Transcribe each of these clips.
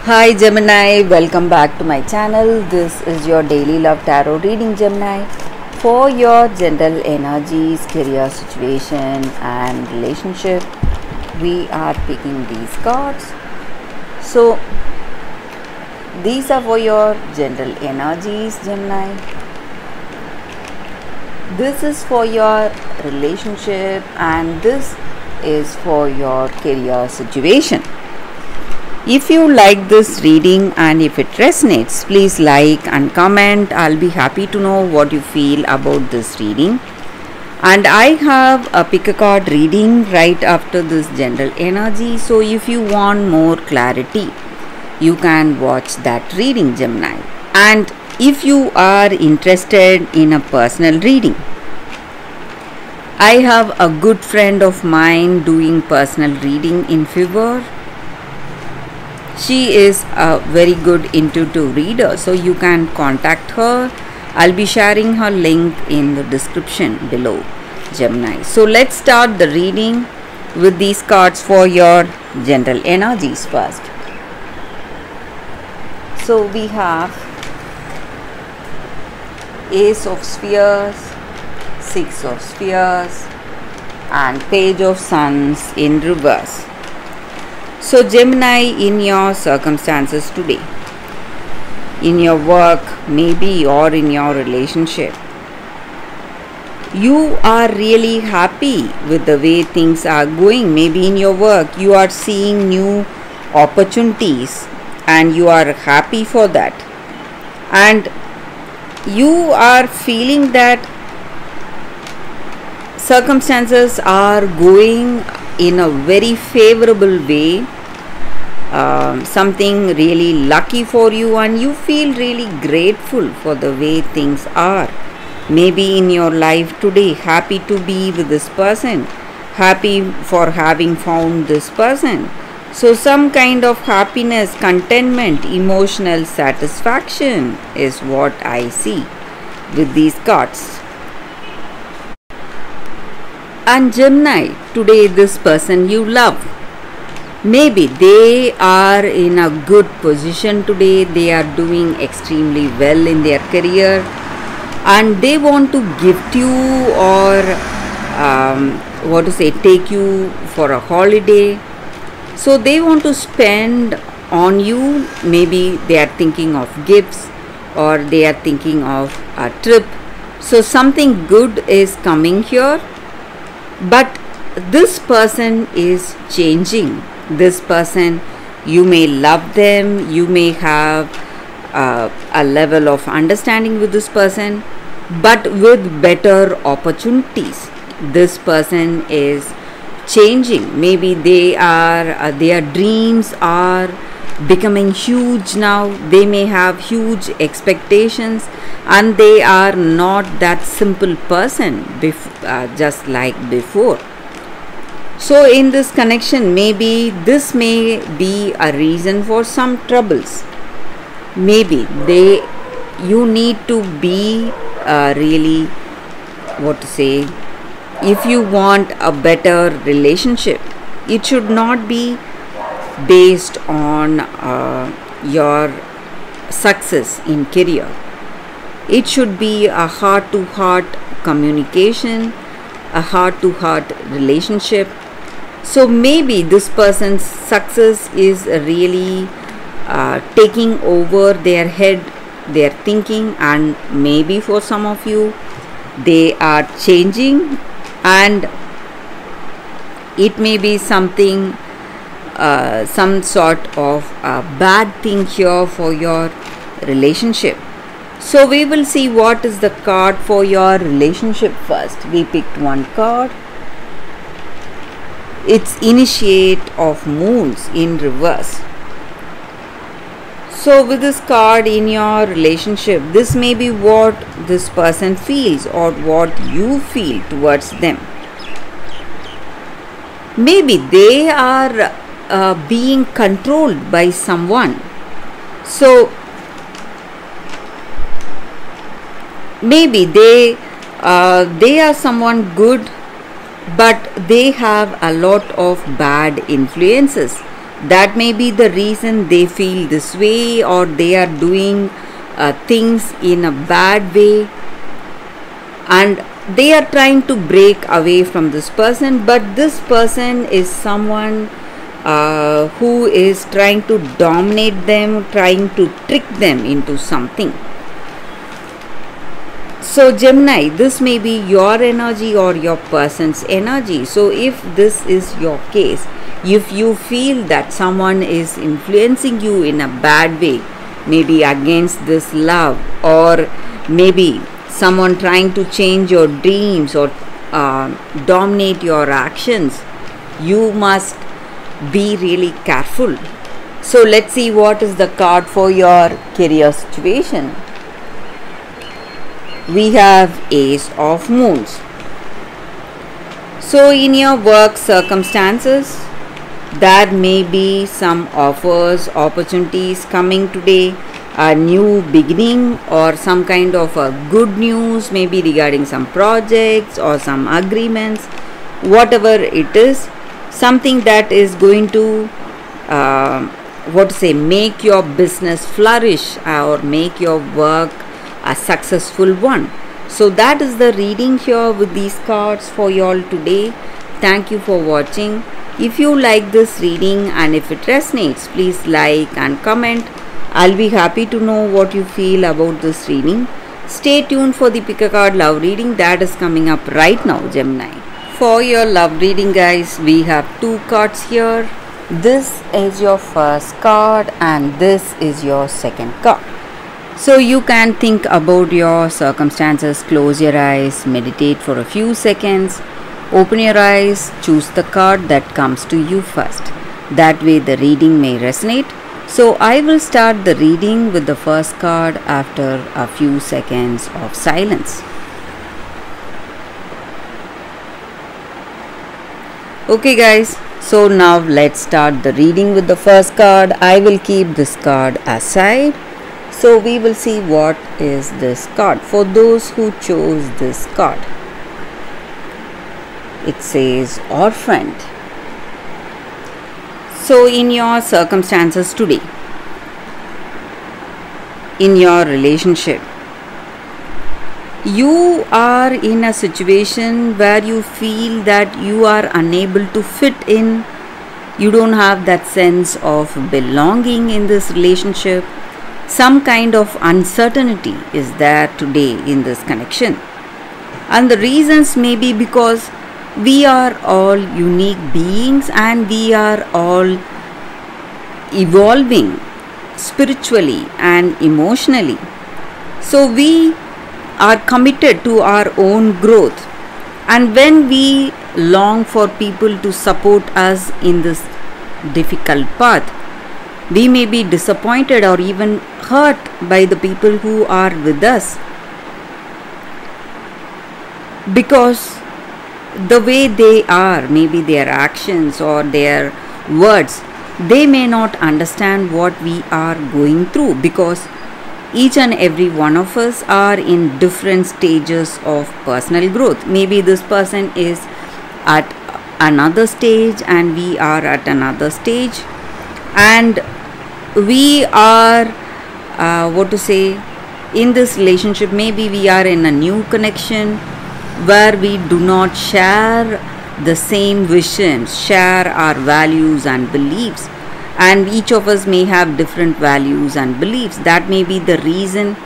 Hi Gemini, welcome back to my channel. This is your daily love tarot reading, Gemini, for your general energies, career situation and relationship. We are picking these cards. So these are for your general energies, Gemini. This is for your relationship and this is for your career situation. If you like this reading and if it resonates, please like and comment. I'll be happy to know what you feel about this reading. And I have a pick a card reading right after this general energy. So if you want more clarity, you can watch that reading, Gemini. And if you are interested in a personal reading, I have a good friend of mine doing personal reading in Fiverr. She is a very good intuitive reader, so you can contact her. I'll be sharing her link in the description below, Gemini. So let's start the reading with these cards for your general energies first. So we have Ace of Spheres, Six of Spheres and Page of Wands in reverse. So Gemini, in your circumstances today, in your work maybe or in your relationship, you are really happy with the way things are going. Maybe in your work you are seeing new opportunities and you are happy for that. And you are feeling that circumstances are going in a very favorable way. Something really lucky for you and you feel really grateful for the way things are. Maybe in your life today, happy to be with this person, happy for having found this person. So some kind of happiness, contentment, emotional satisfaction is what I see with these cards. And Gemini, today this person you love, maybe they are in a good position today, they are doing extremely well in their career and they want to gift you or take you for a holiday. So they want to spend on you. Maybe they are thinking of gifts or they are thinking of a trip. So something good is coming here, but this person is changing. This person, you may love them, you may have a level of understanding with this person, but with better opportunities. This person is changing. Maybe their dreams are becoming huge now. They may have huge expectations and they are not that simple person just like before. So in this connection, maybe this may be a reason for some troubles. Maybe you need to be really, if you want a better relationship, it should not be based on your success in career. It should be a heart-to-heart communication, a heart-to-heart relationship. So maybe this person's success is really taking over their head, their thinking, and maybe for some of you they are changing and it may be something, some sort of bad thing here for your relationship. So we will see what is the card for your relationship first. We picked one card. It's Initiate of Moons in reverse. So with this card in your relationship, this may be what this person feels or what you feel towards them. Maybe they are being controlled by someone. So maybe they are someone good, but they have a lot of bad influences. That may be the reason they feel this way, or they are doing things in a bad way, and they are trying to break away from this person. But this person is someone who is trying to dominate them, trying to trick them into something. So Gemini, this may be your energy or your person's energy. So if this is your case, if you feel that someone is influencing you in a bad way, maybe against this love, or maybe someone trying to change your dreams or dominate your actions, you must be really careful. So let's see what is the card for your career situation. We have Ace of Moons. So in your work circumstances, there may be some offers, opportunities coming today, a new beginning, or some kind of a good news, maybe regarding some projects or some agreements, whatever it is, something that is going to make your business flourish or make your work a successful one. So that is the reading here with these cards for you all today. Thank you for watching. If you like this reading and if it resonates, please like and comment. I'll be happy to know what you feel about this reading. Stay tuned for the pick a card love reading that is coming up right now, Gemini. For your love reading, guys, we have 2 cards here. This is your first card and this is your second card. So you can think about your circumstances, close your eyes, meditate for a few seconds, open your eyes, choose the card that comes to you first. That way the reading may resonate. So I will start the reading with the first card after a few seconds of silence. Okay guys, so now let's start the reading with the first card. I will keep this card aside. So we will see what is this card for those who chose this card. It says Orphaned. So in your circumstances today, in your relationship, you are in a situation where you feel that you are unable to fit in. You don't have that sense of belonging in this relationship. Some kind of uncertainty is there today in this connection. And the reasons may be because we are all unique beings and we are all evolving spiritually and emotionally. So we are committed to our own growth. And when we long for people to support us in this difficult path, we may be disappointed or even hurt by the people who are with us, because the way they are, maybe their actions or their words, they may not understand what we are going through, because each and every one of us are in different stages of personal growth. Maybe this person is at another stage and we are at another stage, and we are in this relationship, maybe we are in a new connection where we do not share the same visions, share our values and beliefs, and each of us may have different values and beliefs. That may be the reason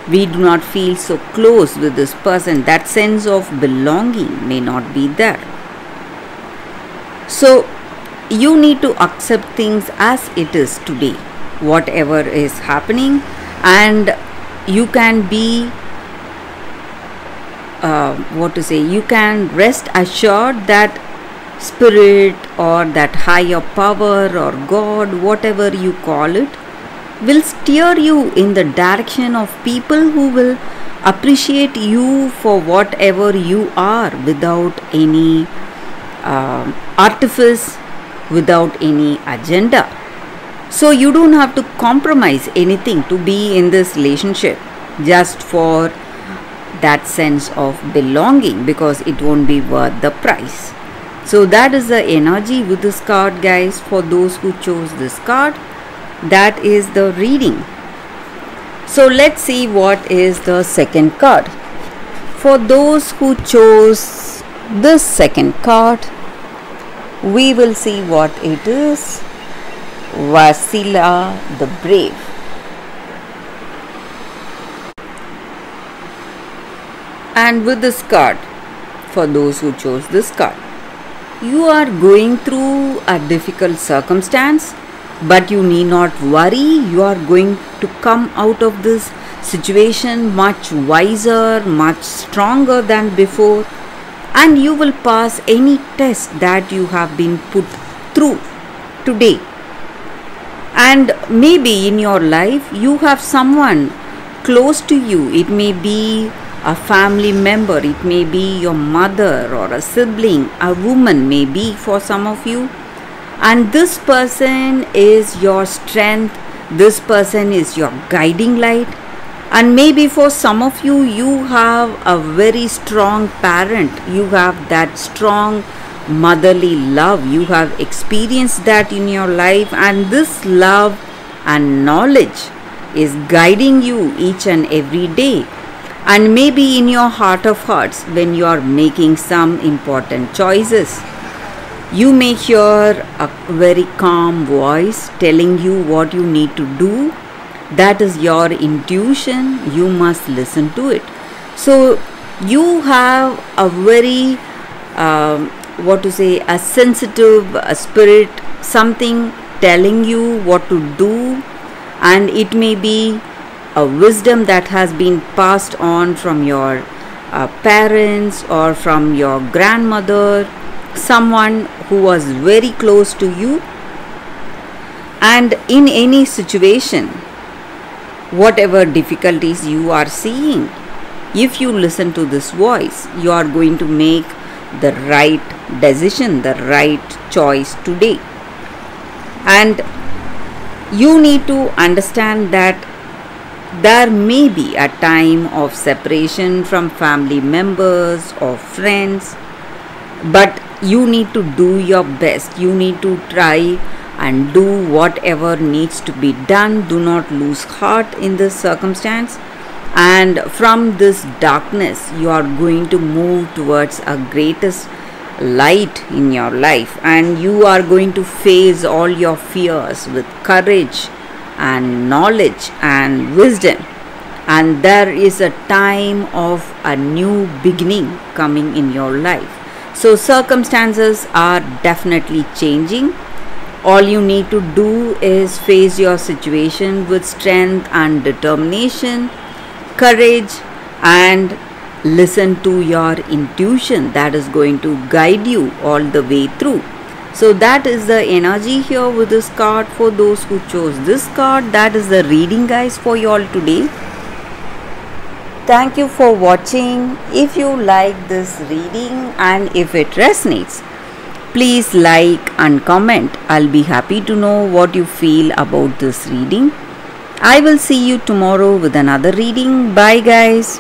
we do not feel so close with this person. That sense of belonging may not be there. So you need to accept things as it is today, whatever is happening, and you can be you can rest assured that spirit or that higher power or God, whatever you call it, will steer you in the direction of people who will appreciate you for whatever you are, without any artifice, without any agenda. So you don't have to compromise anything to be in this relationship just for that sense of belonging, because it won't be worth the price. So that is the energy with this card, guys. For those who chose this card, that is the reading. So let's see what is the second card. For those who chose this second card, we will see what it is. Vasila the Brave. And with this card, for those who chose this card, you are going through a difficult circumstance, but you need not worry. You are going to come out of this situation much wiser, much stronger than before, and you will pass any test that you have been put through today. And maybe in your life you have someone close to you. It may be a family member, it may be your mother or a sibling, a woman may be for some of you. And this person is your strength, this person is your guiding light. And maybe for some of you, you have a very strong parent, you have that strong motherly love, you have experienced that in your life, and this love and knowledge is guiding you each and every day. And maybe in your heart of hearts, when you are making some important choices, you may hear a very calm voice telling you what you need to do. That is your intuition. You must listen to it. So you have a very a sensitive spirit, something telling you what to do, and it may be a wisdom that has been passed on from your parents or from your grandmother, someone who was very close to you. And in any situation, whatever difficulties you are seeing, if you listen to this voice, you are going to make the right decision, the right choice today. And you need to understand that there may be a time of separation from family members or friends, but you need to do your best. You need to try and do whatever needs to be done. Do not lose heart in this circumstance. And from this darkness, you are going to move towards a greatest light in your life, and you are going to face all your fears with courage and knowledge and wisdom. And there is a time of a new beginning coming in your life. So circumstances are definitely changing. All you need to do is face your situation with strength and determination, courage, and listen to your intuition that is going to guide you all the way through. So that is the energy here with this card. For those who chose this card, that is the reading, guys, for you all today. Thank you for watching. If you like this reading and if it resonates, please like and comment. I'll be happy to know what you feel about this reading. I will see you tomorrow with another reading. Bye, guys.